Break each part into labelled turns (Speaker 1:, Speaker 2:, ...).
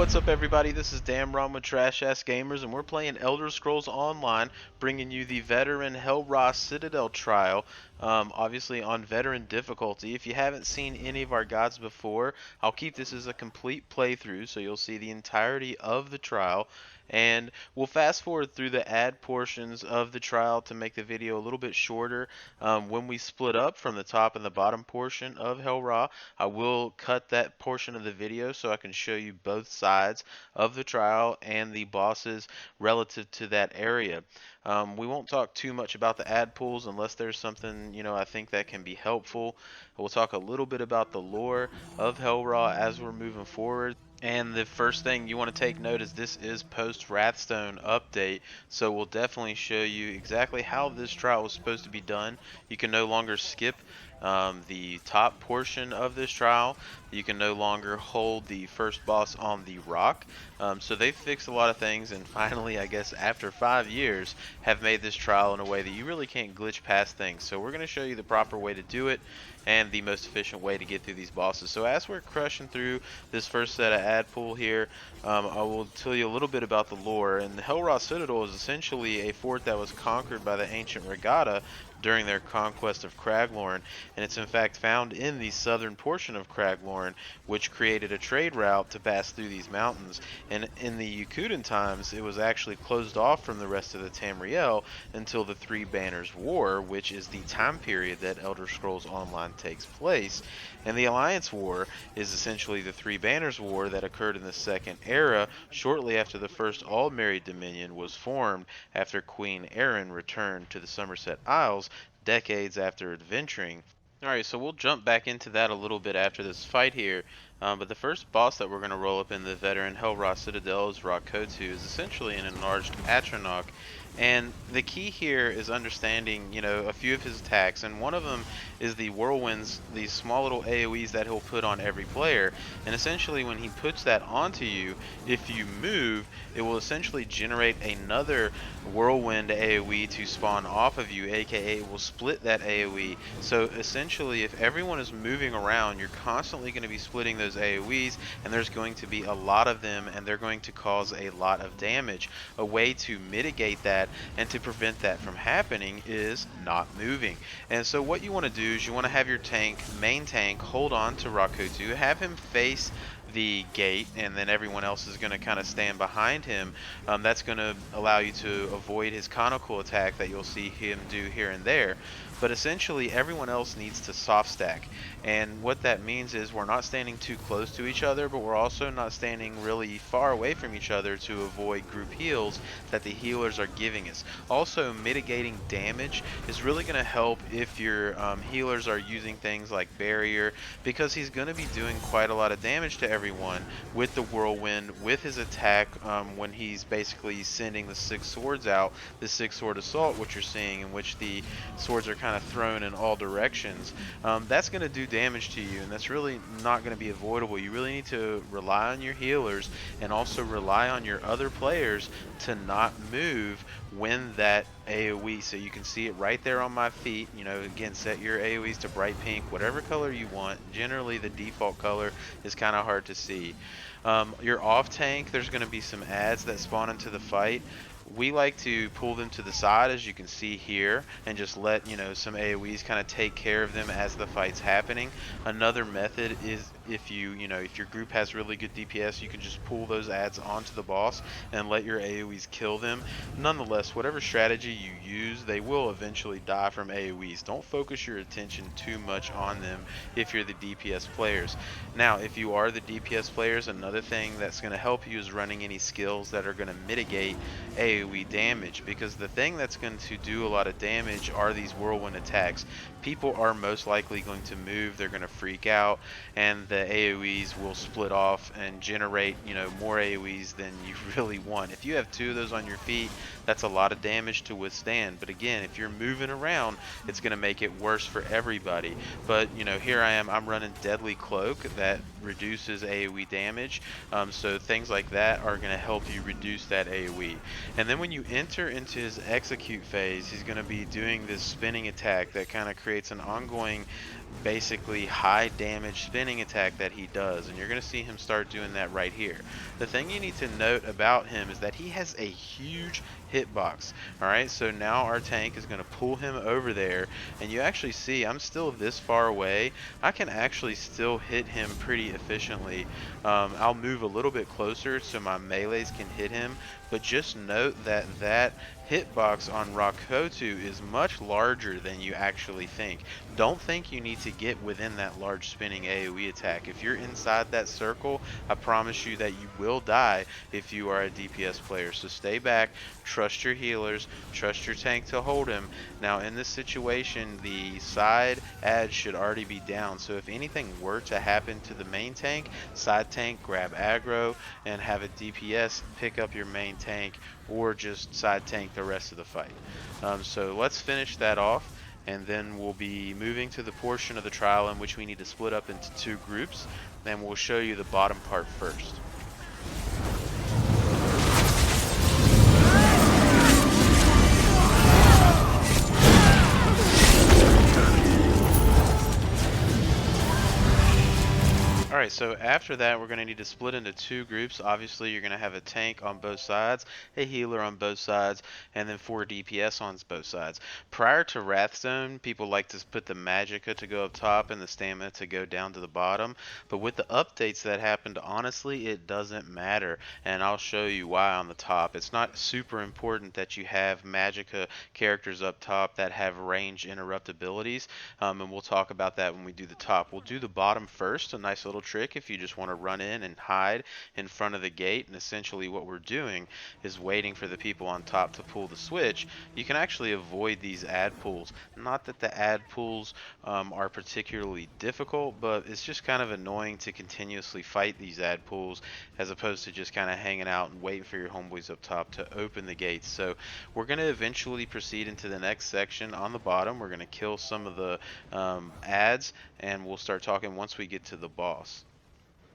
Speaker 1: What's up, everybody? This is Damron with Trash Ass Gamers, and we're playing Elder Scrolls Online, bringing you the veteran Hellrah Citadel trial, obviously on veteran difficulty. If you haven't seen any of our gods before, I'll keep this as a complete playthrough, so you'll see the entirety of the trial. And we'll fast forward through the ad portions of the trial to make the video a little bit shorter. When we split up from the top and the bottom portion of Hellrah, I will cut that portion of the video so I can show you both sides of the trial and the bosses relative to that area. We won't talk too much about the ad pools unless there's something, I think that can be helpful. We'll talk a little bit about the lore of Hellrah as we're moving forward. And the first thing you want to take note is this is post Wrathstone update, so we'll definitely show you exactly how this trial was supposed to be done. You can no longer skip the top portion of this trial. You can no longer hold the first boss on the rock. So they fixed a lot of things, and finally, I guess after 5 years, have made this trial in a way that you really can't glitch past things. So we're going to show you the proper way to do it and the most efficient way to get through these bosses. So as we're crushing through this first set of ad pool here, I will tell you a little bit about the lore. And the Hellrah Citadel is essentially a fort that was conquered by the ancient Regatta during their conquest of Craglorn, and it's in fact found in the southern portion of Craglorn, which created a trade route to pass through these mountains. And in the Yokedan times, it was actually closed off from the rest of the Tamriel until the Three Banners War, which is the time period that Elder Scrolls Online takes place. And the Alliance War is essentially the Three Banners War that occurred in the Second Era, shortly after the first All-Married Dominion was formed after Queen Erin returned to the Somerset Isles decades after adventuring. Alright, so we'll jump back into that a little bit after this fight here. But the first boss that we're going to roll up in the veteran Hellrah Citadel is Kotu, is essentially an enlarged Atronach. And the key here is understanding, a few of his attacks, and one of them is the whirlwinds, these small little AoEs that he'll put on every player. And essentially when he puts that onto you, if you move, it will essentially generate another whirlwind AoE to spawn off of you, aka it will split that AoE. So essentially if everyone is moving around, you're constantly going to be splitting those AoEs, and there's going to be a lot of them, and they're going to cause a lot of damage. A way to mitigate that and to prevent that from happening is not moving. And so what you want to do is you want to have your main tank, hold on to Kotu, have him face the gate, and then everyone else is going to kind of stand behind him. That's going to allow you to avoid his conical attack that you'll see him do here and there. But essentially everyone else needs to soft stack, and what that means is we're not standing too close to each other, but we're also not standing really far away from each other to avoid group heals that the healers are giving us. Also, mitigating damage is really going to help if your healers are using things like barrier, because he's going to be doing quite a lot of damage to everyone with the whirlwind, with his attack when he's basically sending the 6 swords out, the 6 sword assault, which you're seeing, in which the swords are kind of thrown in all directions. That's going to do damage to you, and that's really not going to be avoidable. You really need to rely on your healers and also rely on your other players to not move when that AoE, so you can see it right there on my feet. Again, set your AoEs to bright pink, whatever color you want. Generally the default color is kind of hard to see. Your off tank, there's going to be some ads that spawn into the fight. We like to pull them to the side, as you can see here, and just let some AoEs kind of take care of them as the fight's happening. Another method is if your group has really good DPS, you can just pull those ads onto the boss and let your AoEs kill them. Nonetheless, whatever strategy you use, they will eventually die from AoEs. Don't focus your attention too much on them if you're the DPS players. Now, if you are the DPS players, another thing that's going to help you is running any skills that are going to mitigate AoE damage, because the thing that's going to do a lot of damage are these whirlwind attacks. People are most likely going to move, they're going to freak out, and the AoEs will split off and generate more AoEs than you really want. If you have 2 of those on your feet, that's a lot of damage to withstand. But again, if you're moving around, it's going to make it worse for everybody. But here I am, I'm running Deadly Cloak that reduces AoE damage, so things like that are going to help you reduce that AoE. And then when you enter into his execute phase, he's going to be doing this spinning attack that kind of creates an ongoing basically high damage spinning attack that he does, and you're going to see him start doing that right here. The thing you need to note about him is that he has a huge hitbox. Alright, so now our tank is going to pull him over there, and you actually see I'm still this far away. I can actually still hit him pretty efficiently. I'll move a little bit closer so my melees can hit him, but just note that that hitbox on Kotu is much larger than you actually think. Don't think you need to get within that large spinning AoE attack. If you're inside that circle, I promise you that you will die if you are a DPS player. So stay back, trust your healers, trust your tank to hold him. Now in this situation, the side ads should already be down. So if anything were to happen to the main tank, side tank grab aggro and have a DPS pick up your main tank, or just side tank the rest of the fight. So let's finish that off, and then we'll be moving to the portion of the trial in which we need to split up into 2 groups. Then we'll show you the bottom part first. Alright, so after that we're going to need to split into 2 groups. Obviously you're going to have a tank on both sides, a healer on both sides, and then 4 DPS on both sides. Prior to Wrathstone, people like to put the Magicka to go up top and the Stamina to go down to the bottom. But with the updates that happened, honestly it doesn't matter, and I'll show you why on the top. It's not super important that you have Magicka characters up top that have range interrupt abilities, and we'll talk about that when we do the top. We'll do the bottom first, a nice little trick if you just want to run in and hide in front of the gate, and essentially what we're doing is waiting for the people on top to pull the switch. You can actually avoid these ad pulls. Not that the ad pulls are particularly difficult, but it's just kind of annoying to continuously fight these ad pulls as opposed to just kind of hanging out and waiting for your homeboys up top to open the gates. So we're going to eventually proceed into the next section on the bottom. We're going to kill some of the ads, and we'll start talking once we get to the boss.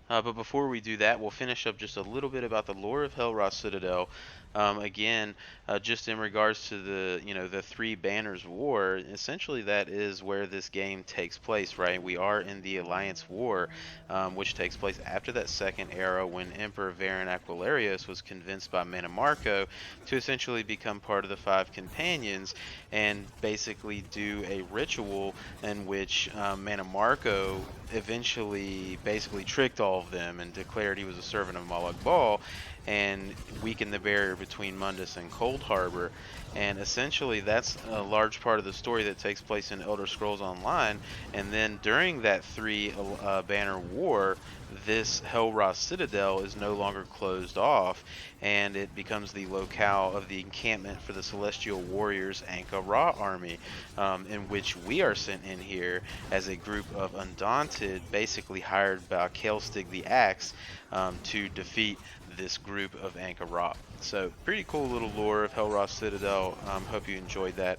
Speaker 1: But before we do that, we'll finish up just a little bit about the lore of Hellrot Citadel. Again, just in regards to the 3 Banners War, essentially that is where this game takes place, right? We are in the Alliance War, which takes place after that second era when Emperor Varen Aquilarios was convinced by Mannimarco to essentially become part of the 5 Companions and basically do a ritual in which Mannimarco eventually basically tricked all of them and declared he was a servant of Molag Bal and weakened the barrier between Mundus and Cold Harbor. And essentially that's a large part of the story that takes place in Elder Scrolls Online. And then during that 3 banner war, this Hellrot Citadel is no longer closed off, and it becomes the locale of the encampment for the Celestial Warriors Ankh-Ra army, in which we are sent in here as a group of Undaunted, basically hired by Kalestig the Axe, to defeat this group of Ankh-Ra. So pretty cool little lore of Hellrot Citadel. Hope you enjoyed that.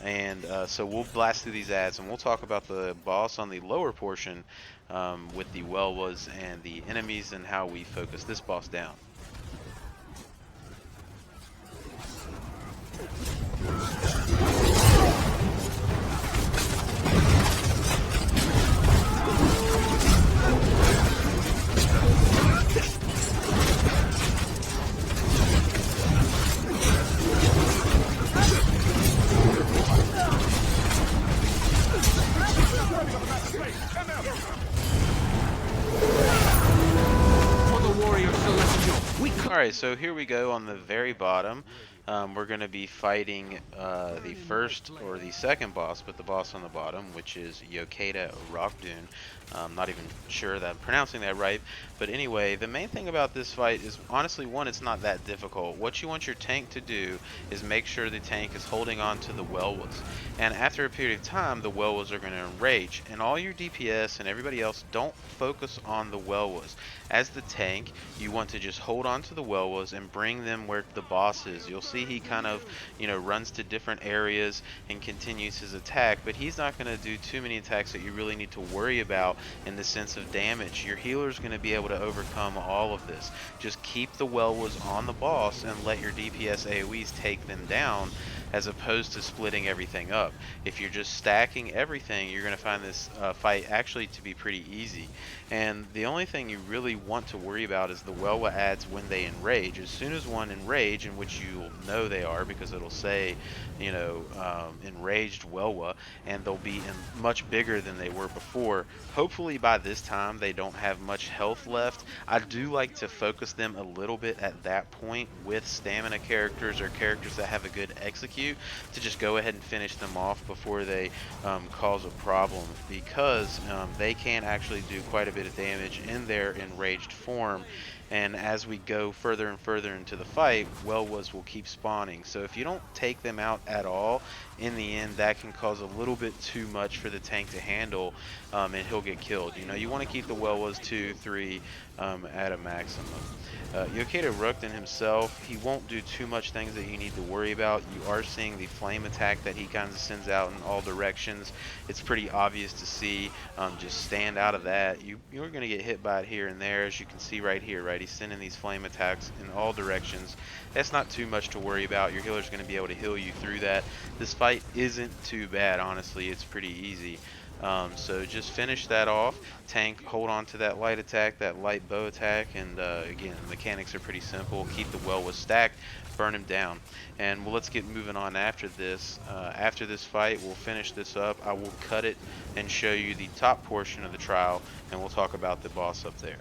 Speaker 1: And so we'll blast through these ads, and we'll talk about the boss on the lower portion with the Welwas and the enemies and how we focus this boss down. Alright, so here we go on the very bottom. We're going to be fighting the first or the second boss, but the boss on the bottom, which is Yokeda Rok'dun. I'm not even sure that I'm pronouncing that right, but anyway, the main thing about this fight is honestly, one, it's not that difficult. What you want your tank to do is make sure the tank is holding on to the Welwas, and after a period of time the Welwas are going to enrage, and all your DPS and everybody else don't focus on the Welwas. As the tank, you want to just hold on to the Welwas and bring them where the boss is. You'll see he kind of, runs to different areas and continues his attack, but he's not going to do too many attacks that you really need to worry about in the sense of damage. Your healer's going to be able to overcome all of this. Just keep the Welwas on the boss and let your DPS AoEs take them down. as opposed to splitting everything up. If you're just stacking everything, you're going to find this fight actually to be pretty easy. And the only thing you really want to worry about is the Welwa adds when they enrage. As soon as one enrage, in which you'll know they are because it'll say, you know, enraged Welwa, and they'll be much bigger than they were before. Hopefully by this time they don't have much health left. I do like to focus them a little bit at that point with stamina characters or characters that have a good execute to just go ahead and finish them off before they cause a problem, because they can actually do quite a bit of damage in their enraged form. And as we go further and further into the fight, Welwas will keep spawning. So if you don't take them out at all, in the end that can cause a little bit too much for the tank to handle, and he'll get killed. You know, you want to keep the Welwas 2, 3 at a maximum. Yokeda Rok'dun himself, he won't do too much things that you need to worry about. You are seeing the flame attack that he kind of sends out in all directions. It's pretty obvious to see. Just stand out of that. You're going to get hit by it here and there, as you can see right here, right? He's sending these flame attacks in all directions. That's not too much to worry about. Your healer's going to be able to heal you through that. This fight isn't too bad, honestly. It's pretty easy. So just finish that off. Tank, hold on to that light attack, that light bow attack, and again, the mechanics are pretty simple. Keep the Welwa stacked, burn him down. And well, let's get moving on after this. After this fight, we'll finish this up. I will cut it and show you the top portion of the trial, and we'll talk about the boss up there.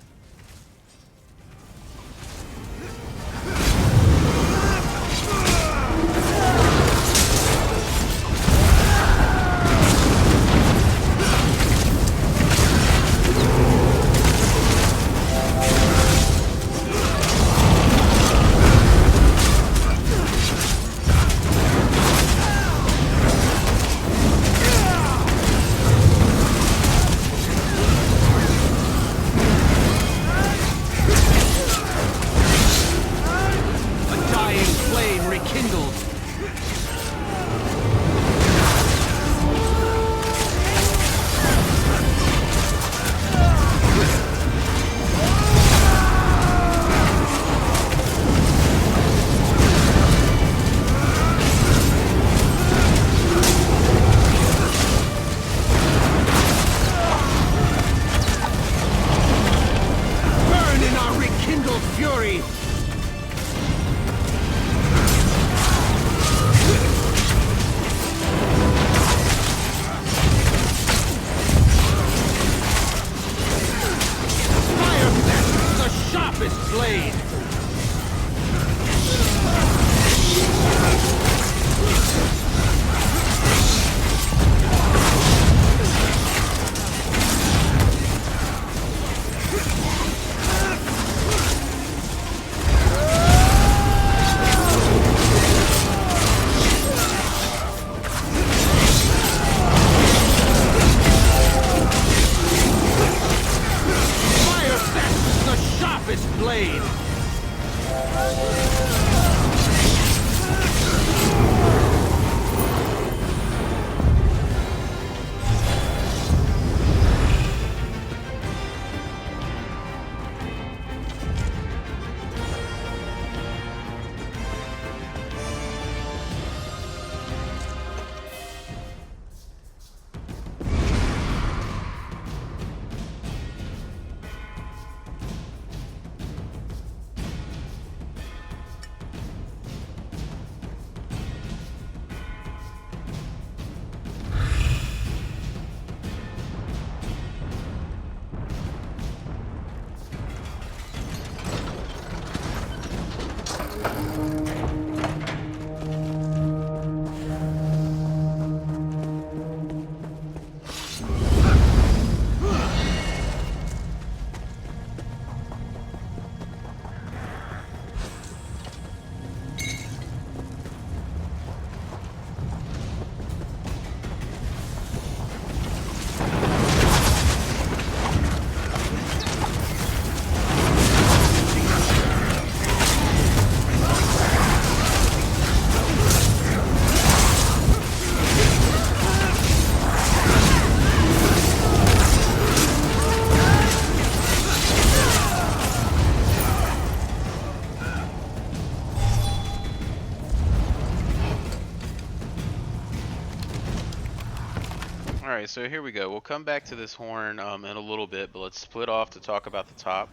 Speaker 1: Alright, so here we go. We'll come back to this horn in a little bit, but let's split off to talk about the top.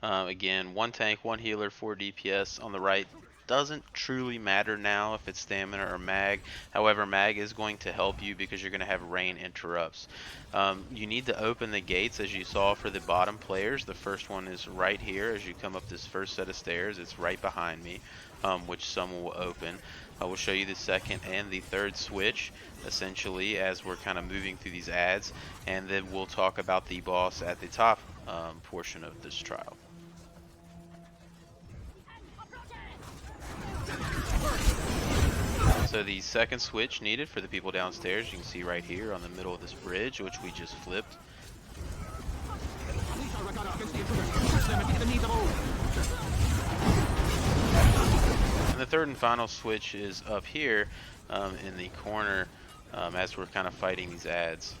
Speaker 1: Again, one tank, one healer, 4 DPS on the right. Doesn't truly matter now if it's stamina or mag. However, mag is going to help you because you're going to have rain interrupts. You need to open the gates as you saw for the bottom players. The first one is right here as you come up this first set of stairs. It's right behind me, which someone will open. I will show you the second and the third switch essentially as we're kind of moving through these ads, and then we'll talk about the boss at the top portion of this trial. So the second switch needed for the people downstairs, you can see right here on the middle of this bridge, which we just flipped. And the third and final switch is up here in the corner as we're kind of fighting these ads.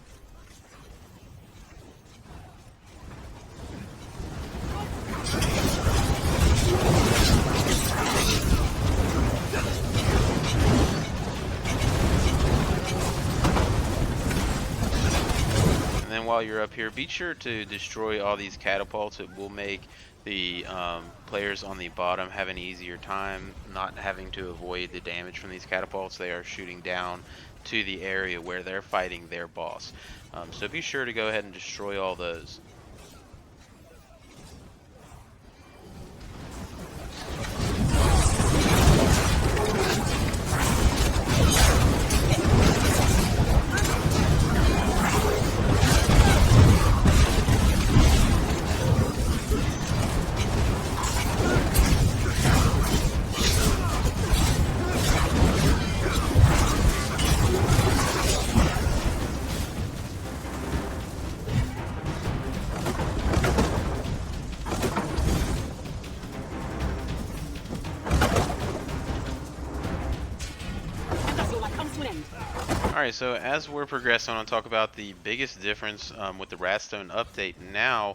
Speaker 1: And then while you're up here, be sure to destroy all these catapults. It will make the players on the bottom have an easier time not having to avoid the damage from these catapults. They are shooting down to the area where they're fighting their boss. So be sure to go ahead and destroy all those. Alright, so as we're progressing, I want to talk about the biggest difference with the Wrathstone update now.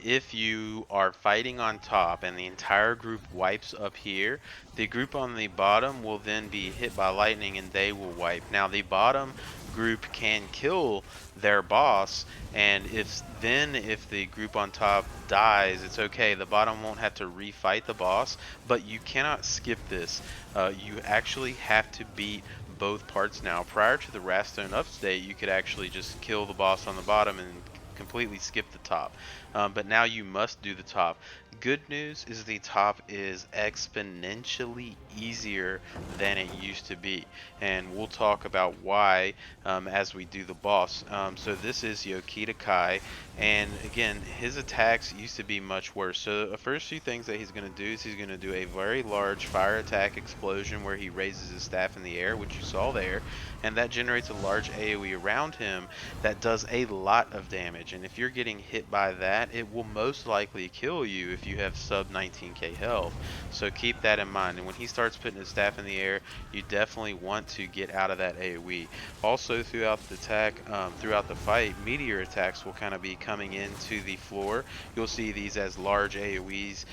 Speaker 1: If you are fighting on top and the entire group wipes up here, the group on the bottom will then be hit by lightning and they will wipe. Now the bottom group can kill their boss, and if the group on top dies, it's okay. The bottom won't have to refight the boss, but you cannot skip this. You actually have to beat both parts now. Prior to the Wrathstone update, you could actually just kill the boss on the bottom and completely skip the top. But now you must do the top. Good news is the top is exponentially easier than it used to be, and we'll talk about why as we do the boss. So this is Yokeda Kai, and again, his attacks used to be much worse. So the first few things that he's going to do is he's going to do a very large fire attack explosion where he raises his staff in the air, which you saw there, and that generates a large AoE around him that does a lot of damage. And if you're getting hit by that, it will most likely kill you if you have sub 19k health. So keep that in mind. And when he starts putting his staff in the air, you definitely want to get out of that AoE. Also throughout the attack, throughout the fight, meteor attacks will kind of be coming into the floor. You'll see these as large AoEs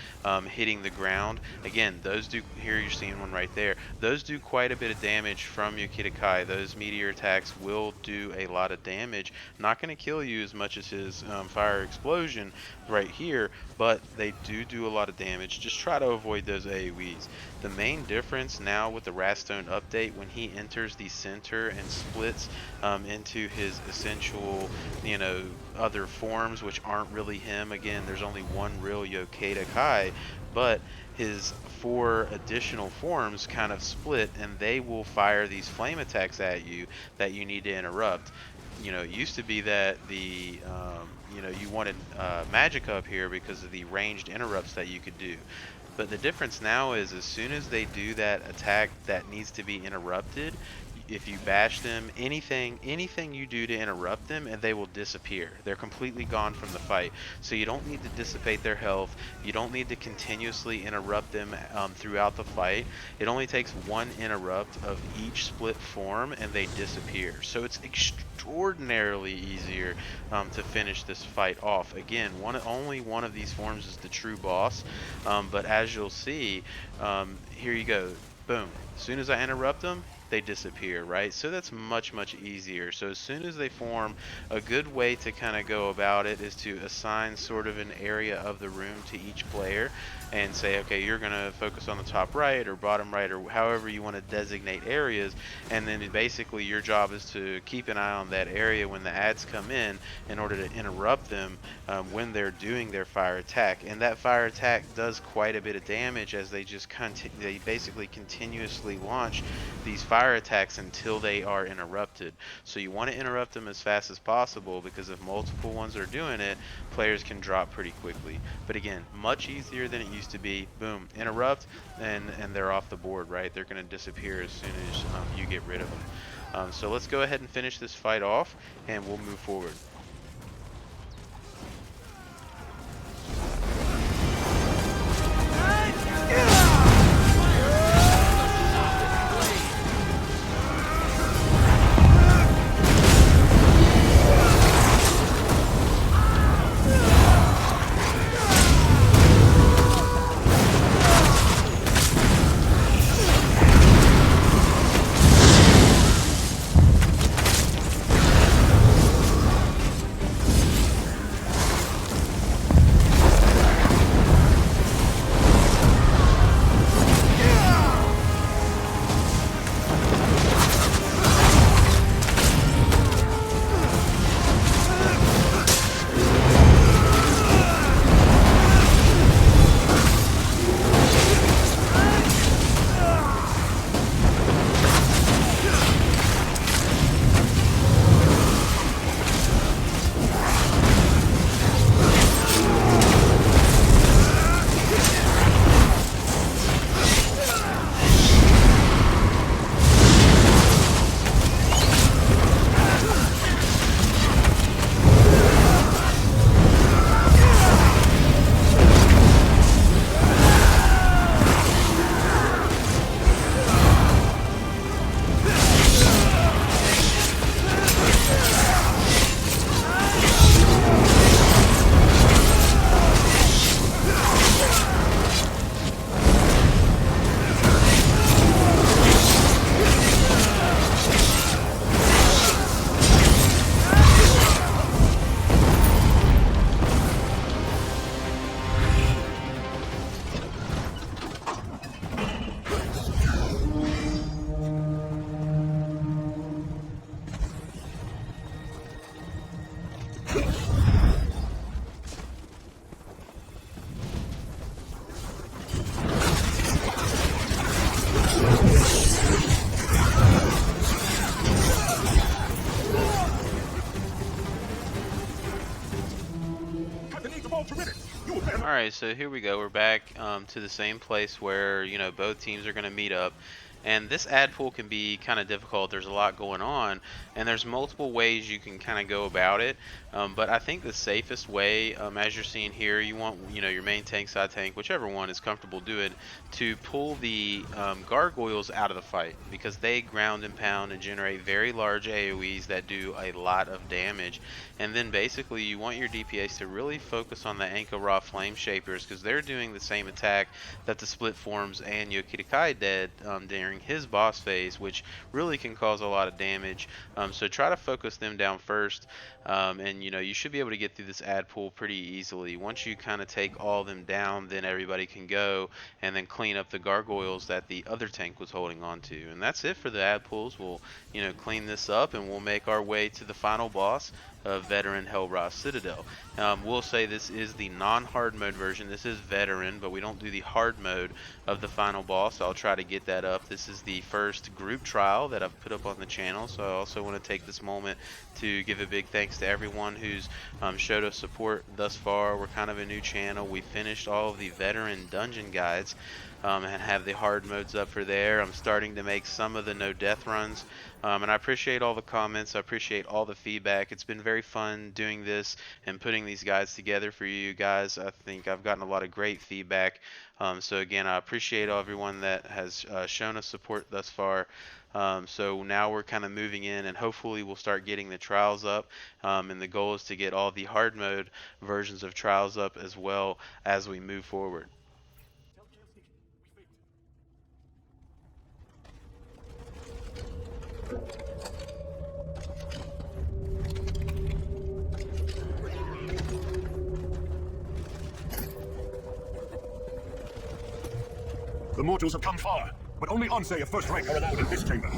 Speaker 1: hitting the ground. Again, those do, here you're seeing one right there, those do quite a bit of damage from Yokeda Kai. Those meteor attacks will do a lot of damage. Not going to kill you as much as his fire explosion right here, but they do a lot of damage. Just try to avoid those AoEs. The main difference now with the Wrathstone update, when he enters the center and splits into his essential, other forms, which aren't really him. Again, there's only one real Yokeda Kai, but his 4 additional forms kind of split, and they will fire these flame attacks at you that you need to interrupt. It used to be that the you wanted magic up here because of the ranged interrupts that you could do. But the difference now is as soon as they do that attack that needs to be interrupted, if you bash them, anything you do to interrupt them, and they will disappear. They're completely gone from the fight. So you don't need to dissipate their health. You don't need to continuously interrupt them throughout the fight. It only takes one interrupt of each split form and they disappear. So it's extraordinarily easier to finish this fight off. Again, only one of these forms is the true boss, but as you'll see, here you go. Boom. As soon as I interrupt him, they disappear, right? So that's much, much easier. So as soon as they form, a good way to kind of go about it is to assign sort of an area of the room to each player and say, okay, you're going to focus on the top right or bottom right or however you want to designate areas. And then basically your job is to keep an eye on that area when the ads come in order to interrupt them when they're doing their fire attack. And that fire attack does quite a bit of damage as they basically continuously launch these fire attacks until they are interrupted. So you want to interrupt them as fast as possible, because if multiple ones are doing it, players can drop pretty quickly. But again, much easier than it used to be. Boom, interrupt, and they're off the board, right? They're going to disappear as soon as you get rid of them. So let's go ahead and finish this fight off, and we'll move forward. Alright, so here we go. We're back to the same place where, both teams are going to meet up. And this ad pool can be kind of difficult. There's a lot going on, and there's multiple ways you can kind of go about it. But I think the safest way, as you're seeing here, you want your main tank, side tank, whichever one is comfortable doing, to pull the gargoyles out of the fight, because they ground and pound and generate very large AoEs that do a lot of damage. And then basically you want your DPS to really focus on the Ankh-Ra Flame Shapers, because they're doing the same attack that the Split Forms and Yokeda Kai did during his boss phase, which really can cause a lot of damage. So try to focus them down first, and you should be able to get through this ad pool pretty easily. Once you kind of take all of them down, then everybody can go and then clean up the gargoyles that the other tank was holding on to. And that's it for the ad pools. We'll clean this up, and we'll make our way to the final boss of Veteran Hell Citadel. We'll say this is the non-hard mode version. This is Veteran, but we don't do the hard mode of the final boss. I'll try to get that up. This is the first group trial that I've put up on the channel, so I also want to take this moment to give a big thanks to everyone who's showed us support thus far. We're kind of a new channel. We finished all of the Veteran dungeon guides and have the hard modes up for there. I'm starting to make some of the no death runs, and I appreciate all the comments. I appreciate all the feedback. It's been very fun doing this and putting these guides together for you guys. I think I've gotten a lot of great feedback. So again, I appreciate everyone that has shown us support thus far. So now we're kind of moving in, and hopefully we'll start getting the trials up, and the goal is to get all the hard mode versions of trials up as well as we move forward.
Speaker 2: mortals have come far, but only Ansei of first rank are allowed in this chamber.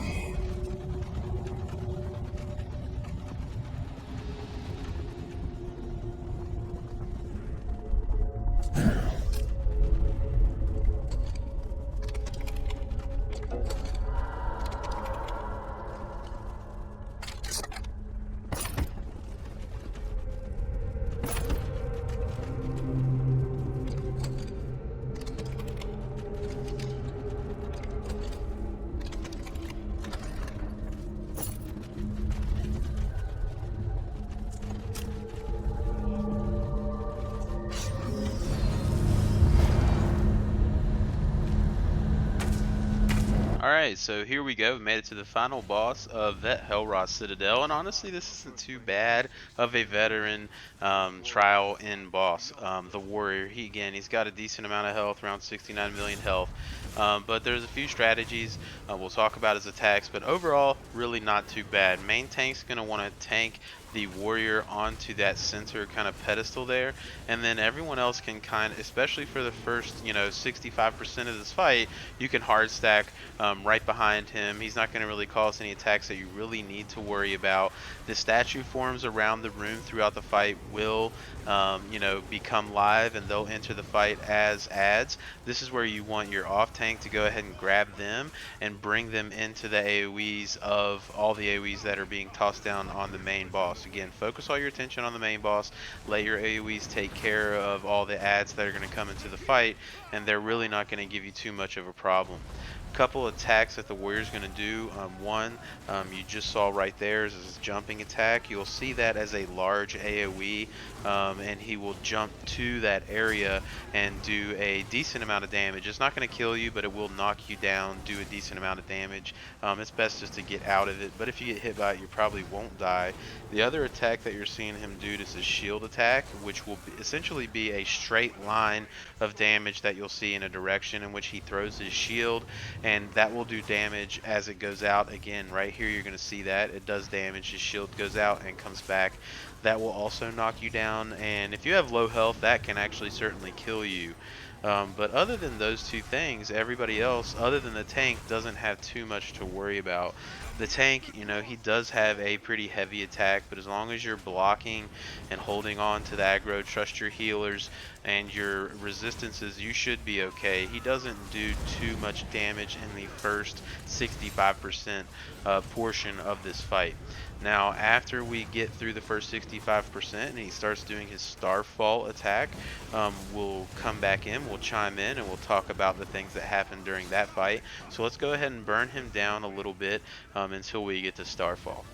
Speaker 1: Alright, so here we go. We made it to the final boss of that Hellra Citadel, and honestly this isn't too bad of a veteran trial end boss. The warrior, he's got a decent amount of health, around 69 million health, but there's a few strategies we'll talk about his attacks, but overall really not too bad. Main tank's going to want to tank the warrior onto that center kind of pedestal there, and then everyone else can especially for the first 65% of this fight, you can hard stack right behind him. He's not going to really cause any attacks that you really need to worry about. The statue forms around the room throughout the fight will become live, and they'll enter the fight as adds. This is where you want your off tank to go ahead and grab them and bring them into the AoEs of all the AoEs that are being tossed down on the main boss. Again, focus all your attention on the main boss, let your AoEs take care of all the adds that are going to come into the fight, and they're really not going to give you too much of a problem. Couple attacks that the warrior's going to do. One, you just saw right there is his jumping attack. You'll see that as a large AoE, and he will jump to that area and do a decent amount of damage. It's not going to kill you, but it will knock you down, do a decent amount of damage. It's best just to get out of it, but if you get hit by it, you probably won't die. The other attack that you're seeing him do is his shield attack, which will essentially be a straight line of damage that you'll see in a direction in which he throws his shield, and that will do damage as it goes out. Again, right here you're going to see that it does damage. His shield goes out and comes back. That will also knock you down, and if you have low health, that can actually certainly kill you. But other than those two things, everybody else other than the tank doesn't have too much to worry about. The tank, he does have a pretty heavy attack, but as long as you're blocking and holding on to the aggro, trust your healers and your resistances, you should be okay. He doesn't do too much damage in the first 65% portion of this fight. Now, after we get through the first 65% and he starts doing his Starfall attack, we'll come back in, we'll chime in, and we'll talk about the things that happened during that fight. So let's go ahead and burn him down a little bit until we get to Starfall.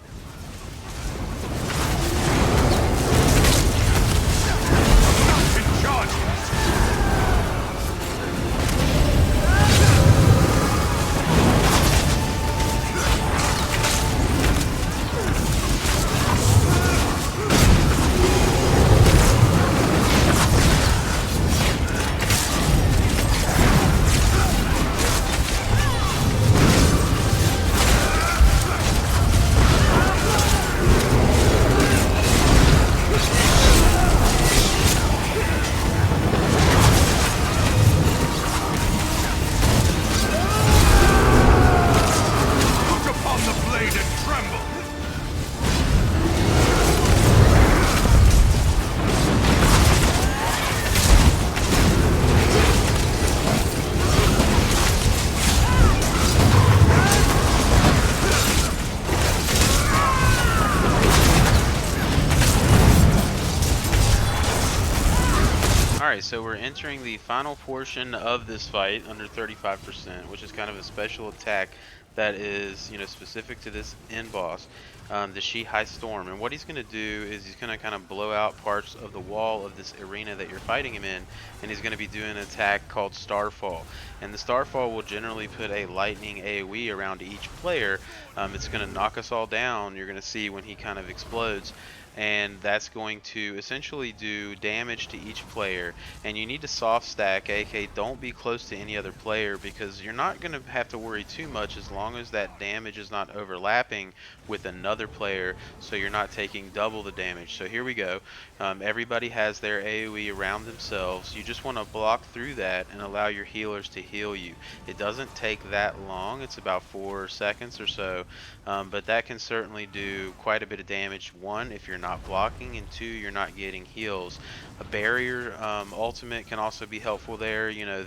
Speaker 1: Alright, so we're entering the final portion of this fight under 35%, which is kind of a special attack that is, specific to this end boss, the Shi High Storm. And what he's going to do is he's going to kind of blow out parts of the wall of this arena that you're fighting him in, and he's going to be doing an attack called Starfall. And the Starfall will generally put a lightning AoE around each player. It's going to knock us all down, you're going to see when he kind of explodes. and that's going to essentially do damage to each player. And you need to soft stack, aka don't be close to any other player, because you're not going to have to worry too much as long as that damage is not overlapping with another player, so you're not taking double the damage. So here we go. Everybody has their AoE around themselves. You just want to block through that and allow your healers to heal you. It doesn't take that long. It's about 4 seconds or so, but that can certainly do quite a bit of damage. One, if you're not blocking, and two, you're not getting heals. A barrier ultimate can also be helpful there. You know,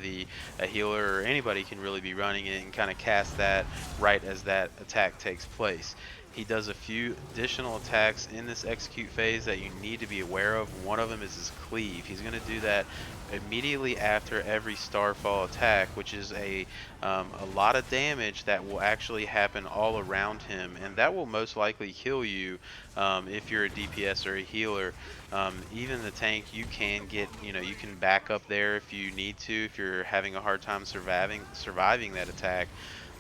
Speaker 1: a healer or anybody can really be running it and kind of cast that right as that attack takes place. He does a few additional attacks in this execute phase that you need to be aware of. One of them is his cleave. He's going to do that immediately after every starfall attack, which is a lot of damage that will actually happen all around him, and that will most likely kill you if you're a DPS or a healer. Even the tank, you can get, you can back up there if you need to, if you're having a hard time surviving that attack.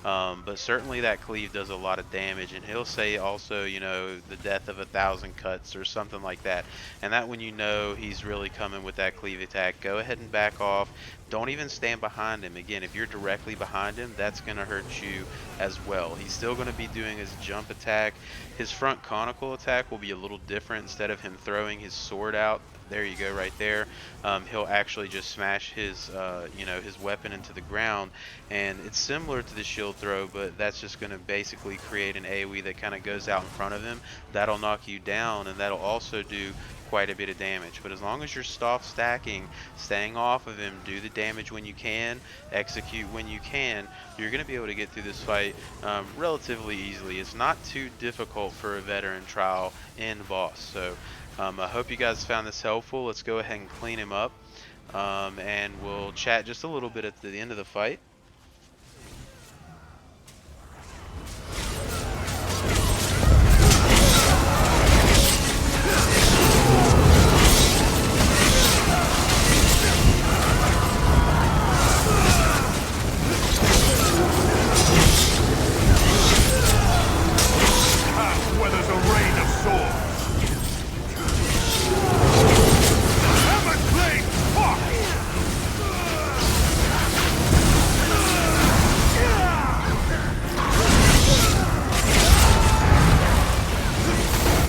Speaker 1: But certainly that cleave does a lot of damage, and he'll say also, the death of 1,000 cuts or something like that. And that when you know he's really coming with that cleave attack, go ahead and back off. Don't even stand behind him. Again, if you're directly behind him, that's going to hurt you as well. He's still going to be doing his jump attack. His front conical attack will be a little different. Instead of him throwing his sword out, there you go, right there. He'll actually just smash his, his weapon into the ground, and it's similar to the shield throw, but that's just going to basically create an AoE that kind of goes out in front of him. That'll knock you down, and that'll also do quite a bit of damage. But as long as you're soft stacking, staying off of him, do the damage when you can, execute when you can, you're going to be able to get through this fight relatively easily. It's not too difficult for a veteran trial in boss. So I hope you guys found this helpful. Let's go ahead and clean him up, and we'll chat just a little bit at the end of the fight.
Speaker 2: Where there's a rain of swords.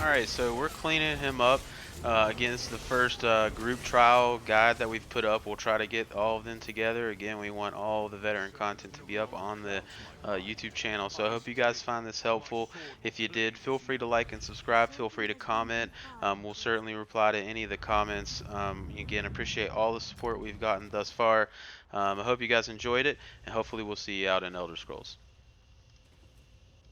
Speaker 1: Alright, so we're cleaning him up. Again, this is the first group trial guide that we've put up. We'll try to get all of them together. Again, we want all the veteran content to be up on the YouTube channel. So I hope you guys find this helpful. If you did, feel free to like and subscribe. Feel free to comment. We'll certainly reply to any of the comments. Again, appreciate all the support we've gotten thus far. I hope you guys enjoyed it, and hopefully we'll see you out in Elder Scrolls.